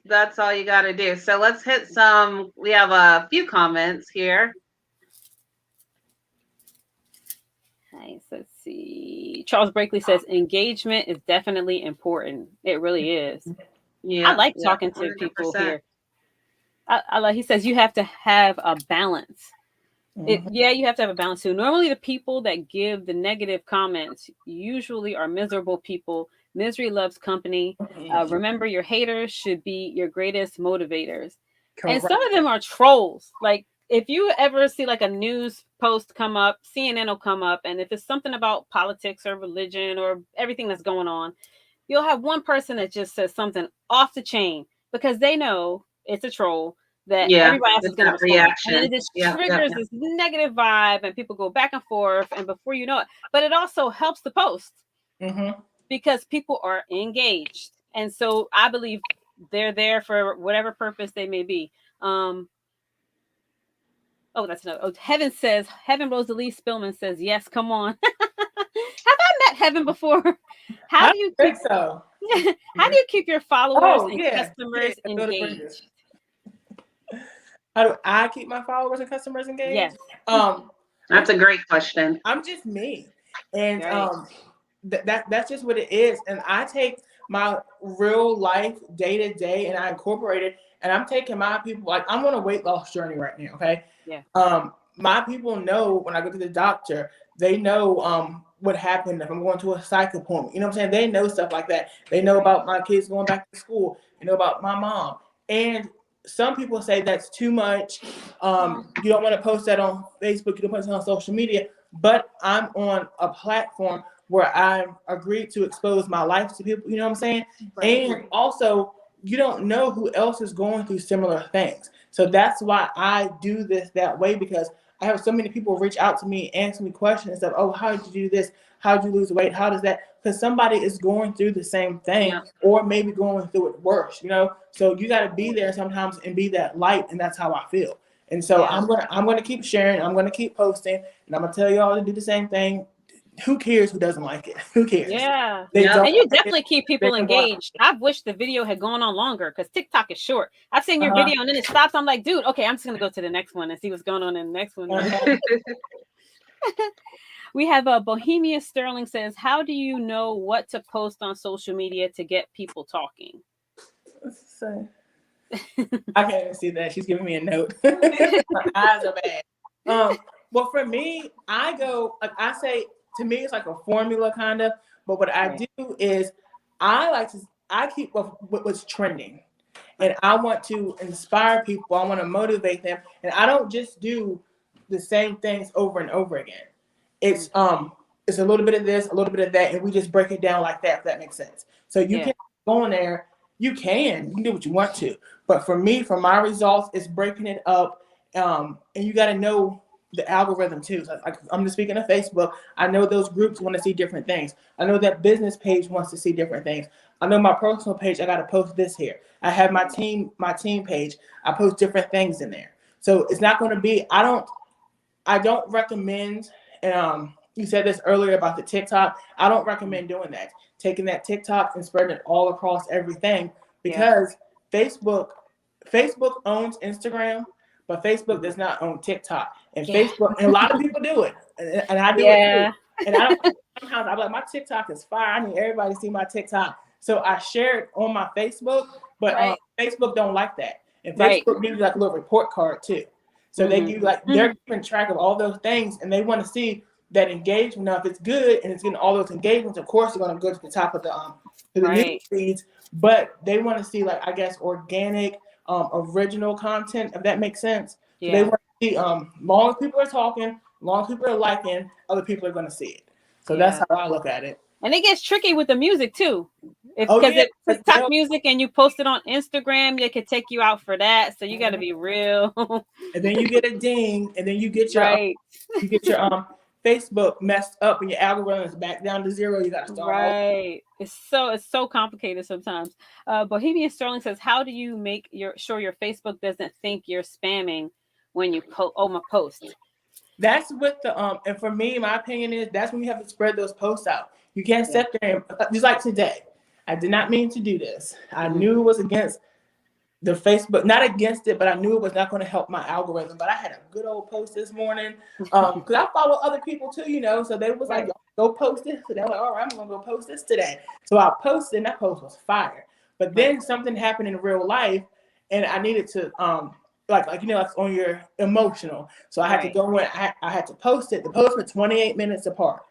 that's all you got to do. So let's hit some. We have a few comments here. Nice. Let's see. Charles Brakely says engagement is definitely important. It really is. Yeah, I like talking to 100%. people here. I like. He says you have to have a balance. You have to have a balance too. Normally, the people that give the negative comments usually are miserable people. Misery loves company. Remember, your haters should be your greatest motivators. Correct. And some of them are trolls. Like, if you ever see like a news post come up, CNN will come up, and if it's something about politics or religion or everything that's going on, you'll have one person that just says something off the chain because they know it's a troll. That everybody else is going to reaction. And it just triggers this negative vibe, and people go back and forth, and before you know it. But it also helps the post because people are engaged, and so I believe they're there for whatever purpose they may be. That's no. Heaven Rosalie Spillman says yes. Come on. Have I met Heaven before? How do you keep so? How do you keep your followers and customers engaged? How do I keep my followers and customers engaged? Yes. That's a great question. I'm just me. And that's just what it is. And I take my real life day to day and I incorporate it. And I'm taking my people, like I'm on a weight loss journey right now. Okay. Yeah. My people know when I go to the doctor, they know what happened if I'm going to a psych appointment. You know what I'm saying? They know stuff like that. They know about my kids going back to school. They know about my mom. And some people say that's too much. You don't want to post that on Facebook. You don't post it on social media. But I'm on a platform where I'm agreed to expose my life to people. You know what I'm saying? Right. And also, you don't know who else is going through similar things. So that's why I do this that way, because I have so many people reach out to me, answer me questions of, oh, how did you do this? How did you lose weight? How does that? Because somebody is going through the same thing or maybe going through it worse, So you got to be there sometimes and be that light. And that's how I feel. And so I'm gonna keep sharing. I'm gonna keep posting, and I'm gonna tell y'all to do the same thing. Who cares who doesn't like it? Who cares? Yeah. And you definitely keep people engaged. I've wished the video had gone on longer because TikTok is short. I've seen your video and then it stops. I'm like, dude, okay, I'm just going to go to the next one and see what's going on in the next one. We have Bohemia Sterling says, how do you know what to post on social media to get people talking? So, I can't even see that. She's giving me a note. My eyes are bad. Well, for me, I go, like I say, to me, it's like a formula kind of, but what I do is I keep what's trending, and I want to inspire people. I want to motivate them, and I don't just do the same things over and over again. It's a little bit of this, a little bit of that, and we just break it down like that, if that makes sense. So you can go in there, you can do what you want to, but for me, for my results, it's breaking it up, and you got to know the algorithm too. So I'm just speaking of Facebook. I know those groups want to see different things. I know that business page wants to see different things. I know my personal page, I got to post this here. I have my team page. I post different things in there. So it's not going to be, I don't recommend, you said this earlier about the TikTok. I don't recommend doing that. Taking that TikTok and spreading it all across everything, because Facebook owns Instagram, but Facebook does not own TikTok. And Facebook, and a lot of people do it, and I do it too. And sometimes I'm like, my TikTok is fire. I need everybody to see my TikTok. So I share it on my Facebook, but Facebook don't like that. And Facebook gives you like a little report card too. So they give they're keeping track of all those things, and they want to see that engagement. Now, if it's good and it's getting all those engagements, of course, they're going to go to the top of the news feeds. But they want to see, like, I guess, organic, original content, if that makes sense. Yeah. So they want see, long as people are talking, long as people are liking, other people are gonna see it. So that's how I look at it. And it gets tricky with the music too. Oh, Because yeah. it's TikTok music and you post it on Instagram, it could take you out for that. So you got to be real. And then you get a ding, and then you get your Right. Facebook messed up, and your algorithm is back down to 0. You got to start over. Right. It's so complicated sometimes. Bohemian Sterling says, how do you make sure your Facebook doesn't think you're spamming when you post? That's with the and for me, my opinion is that's when you have to spread those posts out. You can't sit there and, just like today. I did not mean to do this. I knew it was against the Facebook, not against it, but I knew it was not going to help my algorithm. But I had a good old post this morning because I follow other people too, so they was like, go post this. So they were like, all right, I'm going to go post this today. So I posted, and that post was fire. But then something happened in real life, and I needed to like on your emotional. So I had to go in. I had to post it. The post was 28 minutes apart.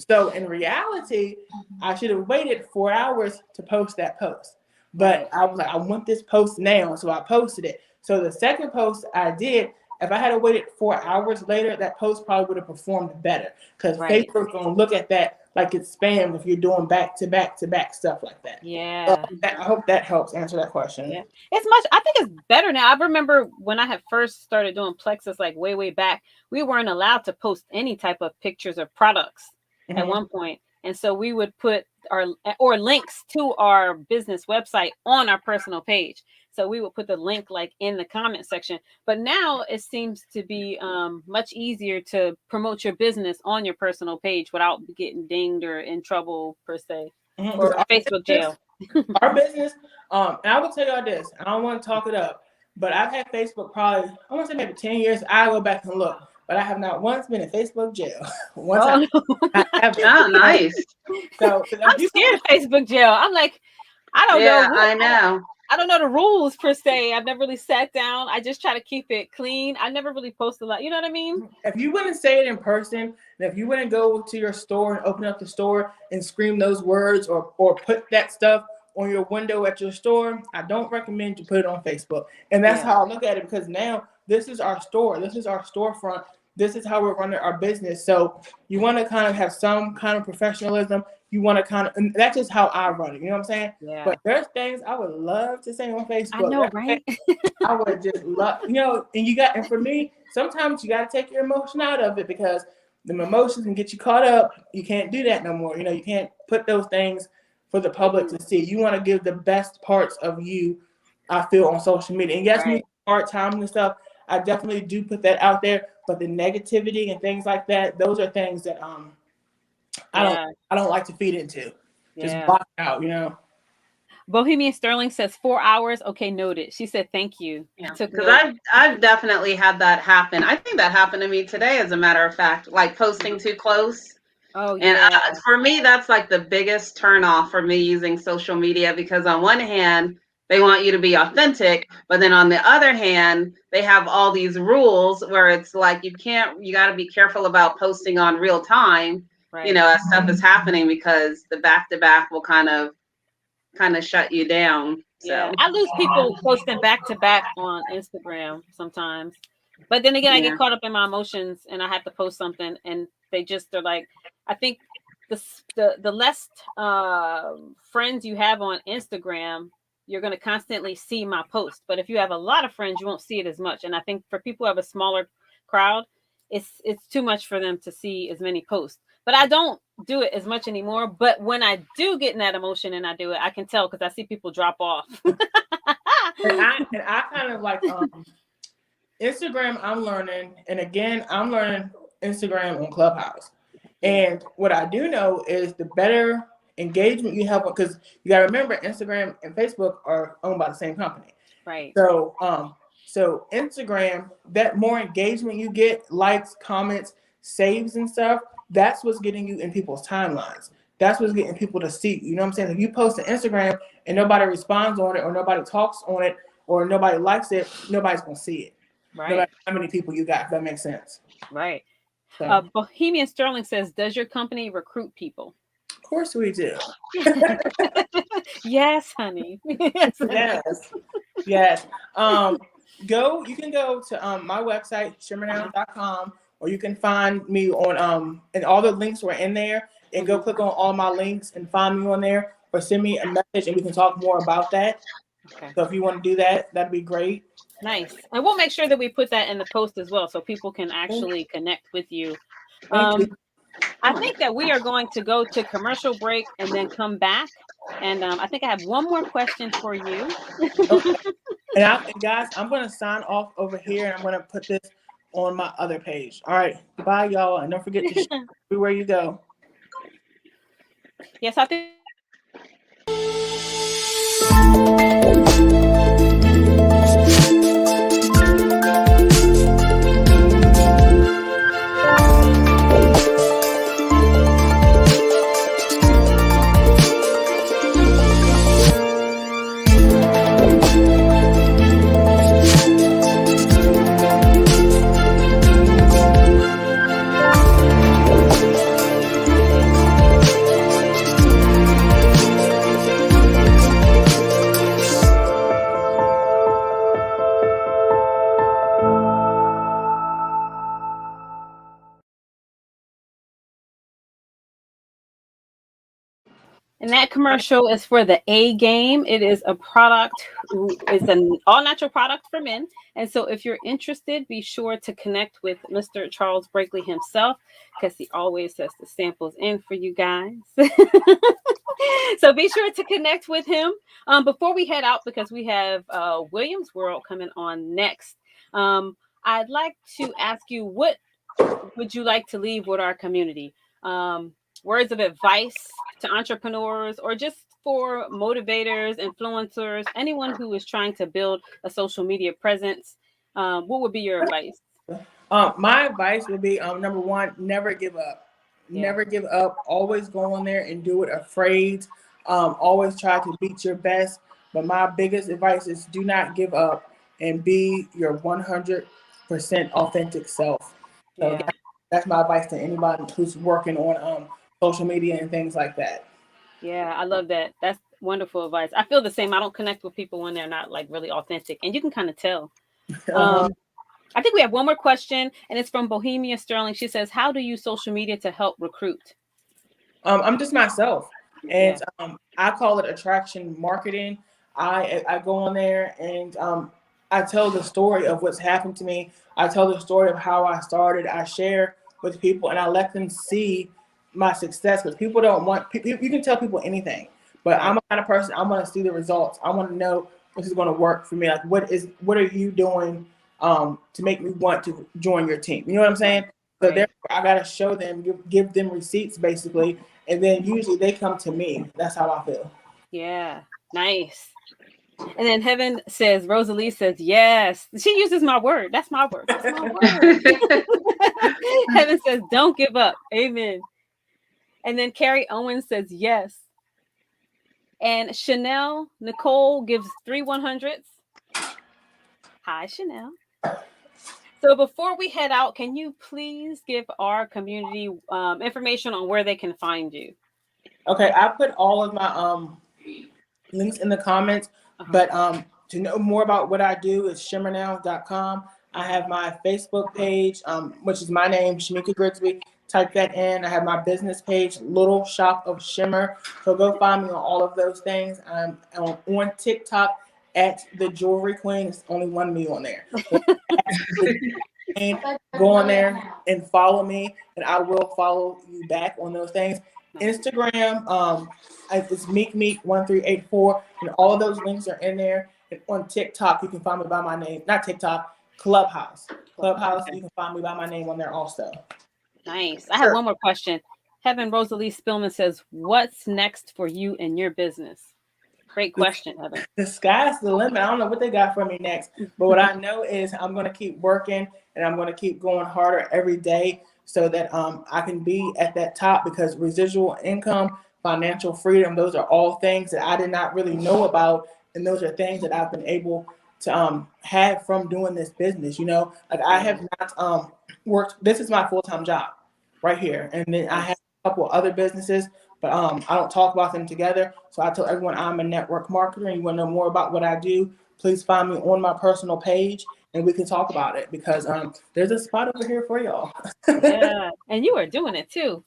So in reality, I should have waited 4 hours to post that post. But I was like, I want this post now. So I posted it. So the second post I did, if I had waited 4 hours later, that post probably would have performed better. Because Facebook's going to look at that like it's spam if you're doing back to back stuff like that. Yeah. I hope that helps answer that question. Yeah. I think it's better now. I remember when I had first started doing Plexus, like way back, we weren't allowed to post any type of pictures of products at one point. And so we would put or links to our business website on our personal page. So we would put the link like in the comment section. But now it seems to be much easier to promote your business on your personal page without getting dinged or in trouble per se, or Facebook jail. Our business, and I will tell y'all this, I don't want to talk it up, but I've had Facebook probably, I want to say maybe 10 years. I go back and look. But I have not once been in Facebook jail. Nice. So I'm scared of Facebook jail. I'm like, I don't know. I know. I don't know the rules per se. I've never really sat down. I just try to keep it clean. I never really post a lot. You know what I mean? If you wouldn't say it in person, and if you wouldn't go to your store and open up the store and scream those words or put that stuff on your window at your store, I don't recommend you put it on Facebook. And that's how I look at it, because now this is our store. This is our storefront. This is how we're running our business. So you want to kind of have some kind of professionalism. You want to and that's just how I run it. You know what I'm saying? Yeah. But there's things I would love to say on Facebook. I know, right? I would just love, and for me, sometimes you got to take your emotion out of it, because the emotions can get you caught up. You can't do that no more. You can't put those things for the public to see. You want to give the best parts of you, I feel, on social media. And yes, me hard times and stuff, I definitely do put that out there. But the negativity and things like that, those are things that I don't like to feed into. Just block it out, Bohemian Sterling says 4 hours. Okay, noted. She said thank you. Because I've definitely had that happen. I think that happened to me today, as a matter of fact, like posting too close. Oh, yeah. And for me, that's like the biggest turn off for me using social media, because on one hand, they want you to be authentic, but then on the other hand, they have all these rules where it's like you got to be careful about posting on real time, as stuff is happening, because the back-to-back will kind of shut you down. So yeah. I lose people posting back-to-back on Instagram sometimes. But then again, I get caught up in my emotions and I have to post something, and they're like, I think the less friends you have on Instagram, you're going to constantly see my post. But if you have a lot of friends, you won't see it as much. And I think for people who have a smaller crowd, it's too much for them to see as many posts. But I don't do it as much anymore. But when I do get in that emotion and I do it, I can tell, because I see people drop off. and I kind of like Instagram, I'm learning. And again, I'm learning Instagram on Clubhouse. And what I do know is the better engagement you have, because you got to remember, Instagram and Facebook are owned by the same company. Right. So, so Instagram, that more engagement you get, likes, comments, saves and stuff, that's what's getting you in people's timelines. That's what's getting people to see. You know what I'm saying? If you post on Instagram and nobody responds on it, or nobody talks on it, or nobody likes it, nobody's going to see it. Right. No matter how many people you got, if that makes sense. Right. So, Bohemian Sterling says, does your company recruit people? of course we do. Yes, honey. Yes. You can go to my website, shimmernow.com, or you can find me on and all the links were in there, and go click on all my links and find me on there, or send me a message and we can talk more about that. Okay. So if you want to do that, that'd be great. Nice. And we'll make sure that we put that in the post as well so people can actually connect with you. Thank you. I think that we are going to go to commercial break and then come back. And I think I have one more question for you. Okay. And guys, I'm going to sign off over here, and I'm going to put this on my other page. All right. Bye, y'all. And don't forget to share everywhere you go. Yes, I think. And that commercial is for the A Game. It is a product, it's an all natural product for men. And so if you're interested, be sure to connect with Mr. Charles Brakely himself, because he always has the samples in for you guys. So be sure to connect with him. Before we head out, because we have Williams World coming on next, I'd like to ask you, what would you like to leave with our community? Words of advice to entrepreneurs, or just for motivators, influencers, anyone who is trying to build a social media presence. What would be your advice? My advice would be number one, never give up. Yeah. Never give up. Always go on there and do it afraid. Always try to beat your best. But my biggest advice is do not give up and be your 100% authentic self. So Yeah. that's my advice to anybody who's working on social media and things like that. Yeah, I love that. That's wonderful advice. I feel the same. I don't connect with people when they're not like really authentic, and you can kind of tell. I think we have one more question, and it's from Bohemia Sterling. She says, how do you use social media to help recruit? I'm just myself, and I call it attraction marketing. I go on there and I tell the story of what's happened to me. I tell the story of how I started. I share with people, and I let them see my success, because people don't want people. You can tell people anything, but I'm a kind of person, I want to see the results. I want to know this is going to work for me. Like, what are you doing to make me want to join your team? You know what I'm saying? So therefore, I got to show them, give them receipts basically, and then usually they come to me. That's how I feel. Yeah, nice. And then Heaven says, Rosalie says, yes. She uses my word. That's my word. That's my word. Heaven says, don't give up. Amen. And then Carrie Owens says, yes. And Chanel Nicole gives 3 100s. Hi, Chanel. So before we head out, can you please give our community information on where they can find you? Okay, I put all of my links in the comments, but to know more about what I do is shimmernow.com. I have my Facebook page, which is my name, Shamika Grigsby. Type that in. I have my business page, Little Shop of Shimmer. So go find me on all of those things. I'm on TikTok at The Jewelry Queen. It's only one me on there. Go on there and follow me, and I will follow you back on those things. Instagram, it's Meek1384, and all of those links are in there. And on TikTok, you can find me by my name. Not TikTok, Clubhouse. You can find me by my name on there also. Nice. I have one more question. Heaven Rosalie Spillman says, what's next for you and your business? Great question, Heaven. The sky's the limit. I don't know what they got for me next, but what I know is I'm going to keep working, and I'm going to keep going harder every day so that I can be at that top, because residual income, financial freedom, those are all things that I did not really know about, and those are things that I've been able to have from doing this business. You know, like I have not worked. This is my full-time job right here, and then I have a couple of other businesses, but I don't talk about them together. So I tell everyone I'm a network marketer, and you want to know more about what I do, please find me on my personal page and we can talk about it, because there's a spot over here for y'all. Yeah, and you are doing it too.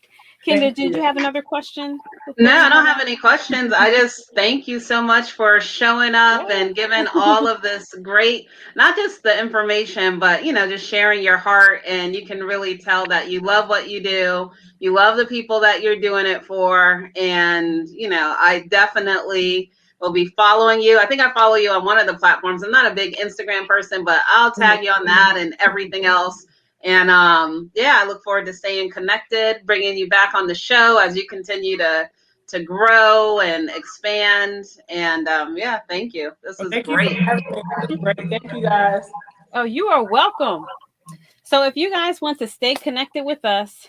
Kendra, Thank did you. you have another question? No, I don't have any questions. I just thank you so much for showing up and giving all of this great, not just the information, but, you know, just sharing your heart. And you can really tell that you love what you do. You love the people that you're doing it for. And, you know, I definitely will be following you. I think I follow you on one of the platforms. I'm not a big Instagram person, but I'll tag you on that and everything else. And yeah, I look forward to staying connected, bringing you back on the show as you continue to grow and expand. And yeah, thank you. This was Thank you great. for having me. This was great. Thank you, guys. Oh, you are welcome. So if you guys want to stay connected with us,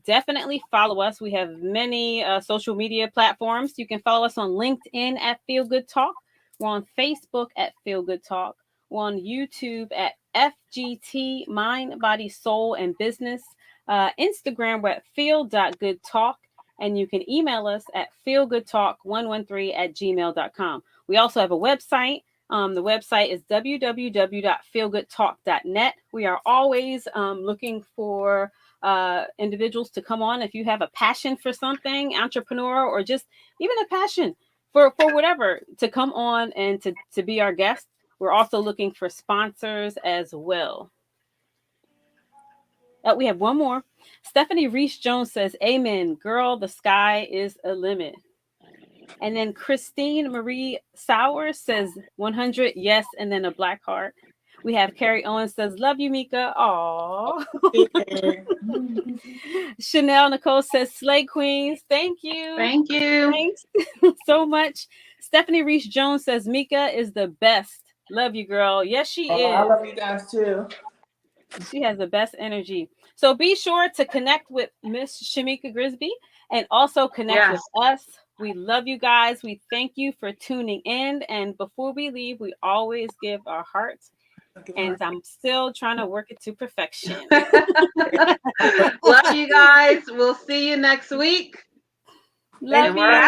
definitely follow us. We have many social media platforms. You can follow us on LinkedIn at Feel Good Talk. We're on Facebook at Feel Good Talk. We're on YouTube at FGT Mind, Body, Soul, and Business. Instagram, we're at feel.goodtalk. And you can email us at feelgoodtalk113@gmail.com. We also have a website. The website is www.feelgoodtalk.net. We are always looking for individuals to come on. If you have a passion for something, entrepreneur, or just even a passion for whatever, to come on and to be our guest. We're also looking for sponsors as well. We have one more. Stephanie Reese Jones says, "Amen, girl, the sky is a limit." And then Christine Marie Sauer says 100, yes, and then a black heart. We have Carrie Owens says, "Love you, Mika." Aww. Chanel Nicole says, "Slay Queens." Thank you. Thank you. Thanks so much. Stephanie Reese Jones says, "Mika is the best. Love you, girl." Yes, she is. I love you guys too. She has the best energy. So be sure to connect with Miss Shamika Grisby and also connect with us. We love you guys. We thank you for tuning in. And before we leave, we always give our hearts. And I'm still trying to work it to perfection. Love you guys. We'll see you next week. Love you.